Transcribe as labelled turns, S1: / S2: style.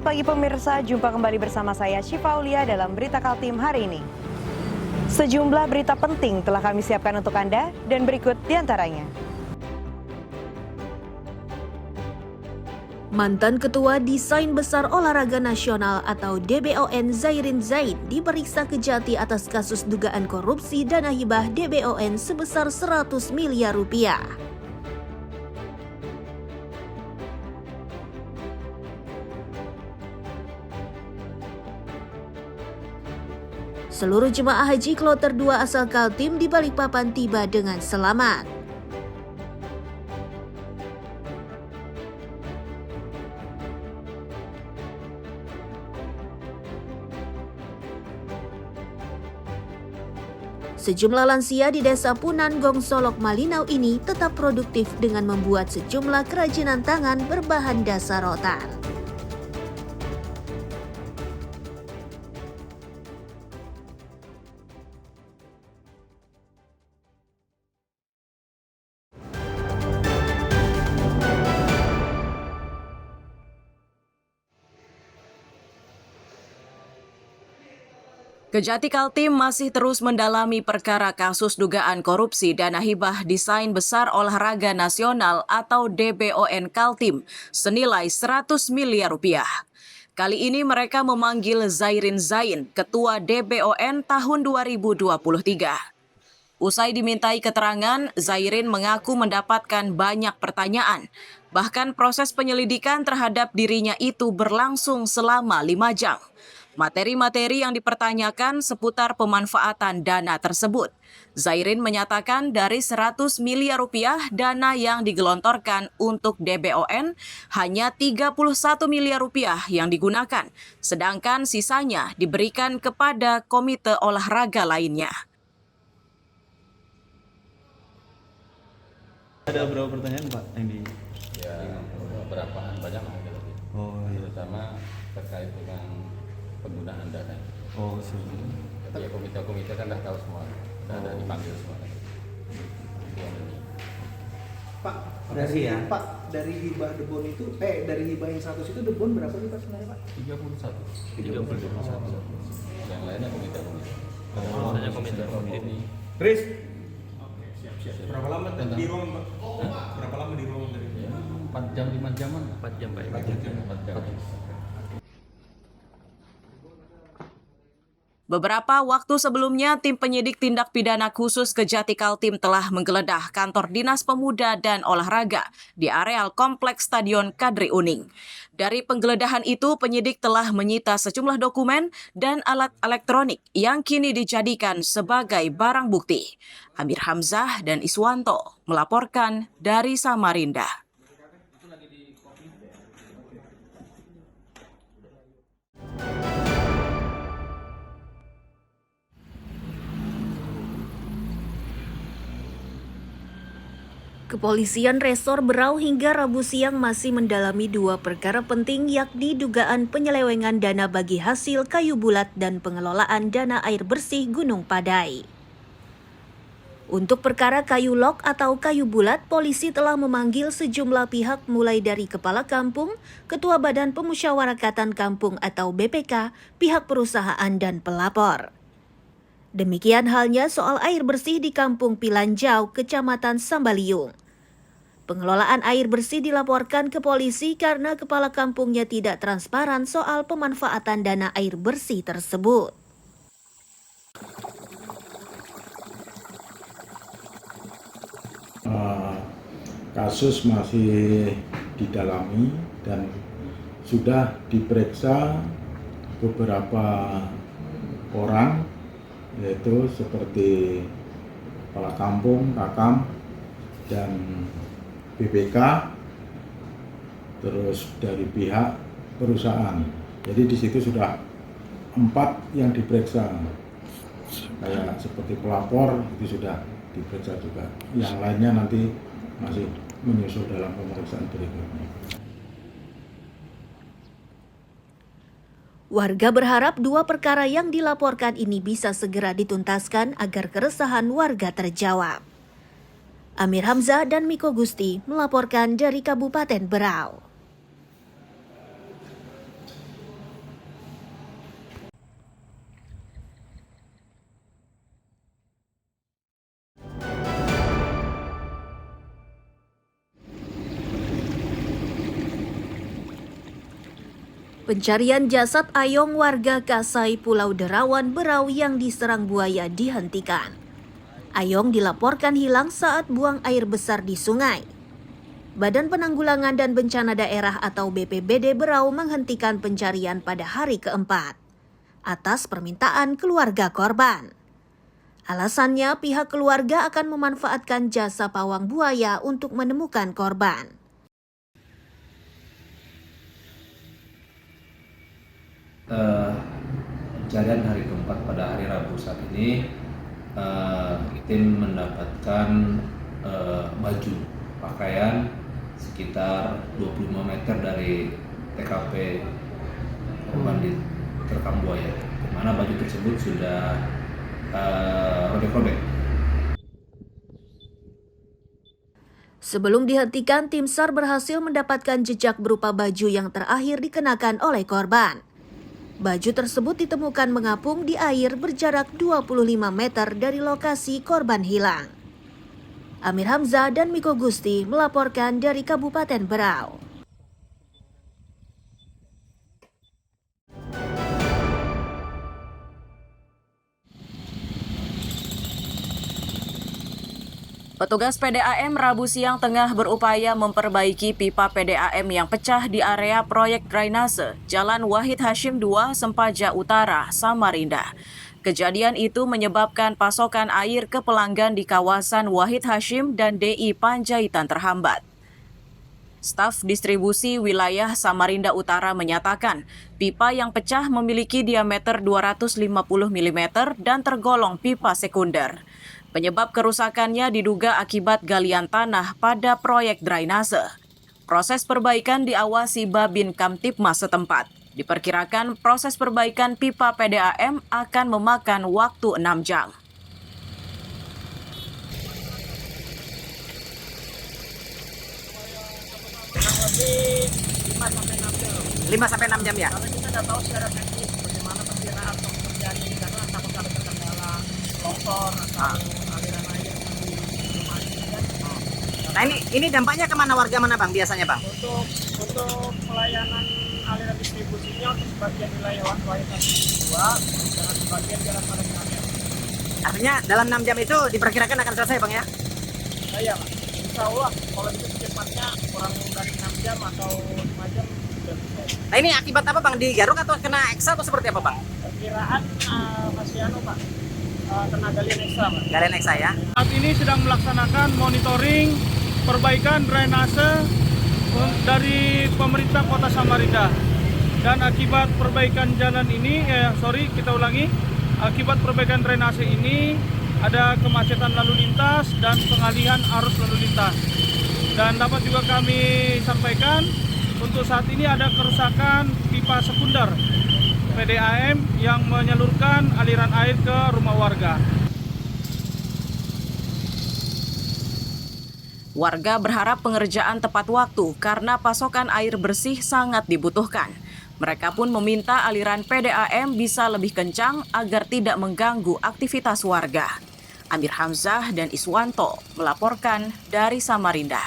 S1: Selamat pagi pemirsa, jumpa kembali bersama saya Syifa Aulia dalam Berita Kaltim hari ini. Sejumlah berita penting telah kami siapkan untuk Anda dan berikut diantaranya.
S2: Mantan Ketua Desain Besar Olahraga Nasional atau DBON Zairin Zain diperiksa Kejati atas kasus dugaan korupsi dana hibah DBON sebesar 100 miliar rupiah. Seluruh jemaah haji kloter 2 asal Kaltim di Balikpapan tiba dengan selamat. Sejumlah lansia di Desa Punan Gong Solok Malinau ini tetap produktif dengan membuat sejumlah kerajinan tangan berbahan dasar rotan.
S3: Kejati Kaltim masih terus mendalami perkara kasus dugaan korupsi dana hibah Desain Besar Olahraga Nasional atau DBON Kaltim senilai 100 miliar rupiah. Kali ini mereka memanggil Zairin Zain, Ketua DBON tahun 2023. Usai dimintai keterangan, Zairin mengaku mendapatkan banyak pertanyaan. Bahkan proses penyelidikan terhadap dirinya itu berlangsung selama 5 jam. Materi-materi yang dipertanyakan seputar pemanfaatan dana tersebut. Zairin menyatakan dari 100 miliar rupiah dana yang digelontorkan untuk DBON, hanya 31 miliar rupiah yang digunakan, sedangkan sisanya diberikan kepada komite olahraga lainnya.
S4: Ada berapa pertanyaan Pak yang di?
S5: Ya, beberapa banyak lah.
S4: Oh iya.
S5: Terutama terkait dengan penggunaan dana.
S4: Oh sih.
S5: Tapi ya komite-komite kan udah tahu semua, udah ada dipanggil semua.
S6: Pak, dari hibah debon itu, dari hibah yang 100 itu debon berapa sih Pak sebenarnya Pak?
S5: 31. Yang lainnya komite-komite.
S4: Hanya komite.
S5: Ini.
S4: Chris,
S6: Siap.
S4: berapa lama di ruang Pak? Berapa lama di ruang tadi?
S5: Ya, 4 jam 5 jaman.
S4: 4 jam Pak.
S5: 4 jam.
S3: Beberapa waktu sebelumnya, tim penyidik tindak pidana khusus Kejati Kaltim telah menggeledah kantor Dinas Pemuda dan Olahraga di areal Kompleks Stadion Kadri Uning. Dari penggeledahan itu, penyidik telah menyita sejumlah dokumen dan alat elektronik yang kini dijadikan sebagai barang bukti. Amir Hamzah dan Iswanto melaporkan dari Samarinda.
S2: Kepolisian Resor Berau hingga Rabu siang masih mendalami 2 perkara penting, yakni dugaan penyelewengan dana bagi hasil kayu bulat dan pengelolaan dana air bersih Gunung Padai. Untuk perkara kayu lok atau kayu bulat, polisi telah memanggil sejumlah pihak mulai dari Kepala Kampung, Ketua Badan Pemusyawaratan Kampung atau BPK, pihak perusahaan dan pelapor. Demikian halnya soal air bersih di Kampung Pilanjau, Kecamatan Sambaliung. Pengelolaan air bersih dilaporkan ke polisi karena kepala kampungnya tidak transparan soal pemanfaatan dana air bersih tersebut.
S7: Kasus masih didalami dan sudah diperiksa beberapa orang, yaitu seperti kepala kampung, kakam, dan BPK, terus dari pihak perusahaan. Jadi di situ sudah 4 yang diperiksa, kayak seperti pelapor itu sudah diperiksa juga. Yang lainnya nanti masih menyusul dalam pemeriksaan berikutnya.
S2: Warga berharap 2 perkara yang dilaporkan ini bisa segera dituntaskan agar keresahan warga terjawab. Amir Hamzah dan Miko Gusti melaporkan dari Kabupaten Berau. Pencarian jasad Ayong warga Kasai Pulau Derawan Berau yang diserang buaya dihentikan. Ayong dilaporkan hilang saat buang air besar di sungai. Badan Penanggulangan dan Bencana Daerah atau BPBD Berau menghentikan pencarian pada hari keempat atas permintaan keluarga korban. Alasannya pihak keluarga akan memanfaatkan jasa pawang buaya untuk menemukan korban.
S8: Pencarian hari keempat pada hari Rabu saat ini tim mendapatkan baju pakaian sekitar 25 meter dari TKP korban diterkam buaya, di mana baju tersebut sudah robek-robek.
S2: Sebelum dihentikan, tim SAR berhasil mendapatkan jejak berupa baju yang terakhir dikenakan oleh korban. Baju tersebut ditemukan mengapung di air berjarak 25 meter dari lokasi korban hilang. Amir Hamzah dan Miko Gusti melaporkan dari Kabupaten Berau.
S3: Petugas PDAM Rabu siang tengah berupaya memperbaiki pipa PDAM yang pecah di area proyek drainase Jalan Wahid Hashim 2, Sempaja Utara, Samarinda. Kejadian itu menyebabkan pasokan air ke pelanggan di kawasan Wahid Hashim dan DI Panjaitan terhambat. Staf distribusi wilayah Samarinda Utara menyatakan pipa yang pecah memiliki diameter 250 mm dan tergolong pipa sekunder. Penyebab kerusakannya diduga akibat galian tanah pada proyek drainase. Proses perbaikan diawasi Babin Kamtipmas setempat. Diperkirakan proses perbaikan pipa PDAM akan memakan waktu 6 jam.
S9: Kurang lebih 5-6 jam ya? Karena kita nggak tahu secara teknis bagaimana perkiraan terjadi, karena takut ada terkendala longsor atau aliran air yang belum mati kan. Nah ini dampaknya kemana warga mana bang biasanya bang? Untuk pelayanan aliran distribusinya untuk sebagian wilayah Wahid Hashim 2 dan sebagian jalan Samarinda. Artinya dalam 6 jam itu diperkirakan akan selesai bang ya? Iya bang. Insya Allah kalau itu secepatnya kurang dari 6 jam atau 5 jam sudah selesai. Nah ini akibat apa bang? Digaruk atau kena eksa atau seperti apa bang? Perkiraan masih pak, kena galian eksa bang. Galian eksa ya?
S6: Saat ini sedang melaksanakan monitoring perbaikan drainase dari pemerintah Kota Samarinda. Dan akibat perbaikan jalan ini, akibat perbaikan drainase ini ada kemacetan lalu lintas dan pengalihan arus lalu lintas. Dan dapat juga kami sampaikan, untuk saat ini ada kerusakan pipa sekunder PDAM yang menyalurkan aliran air ke rumah warga.
S3: Warga berharap pengerjaan tepat waktu karena pasokan air bersih sangat dibutuhkan. Mereka pun meminta aliran PDAM bisa lebih kencang agar tidak mengganggu aktivitas warga. Amir Hamzah dan Iswanto melaporkan dari Samarinda.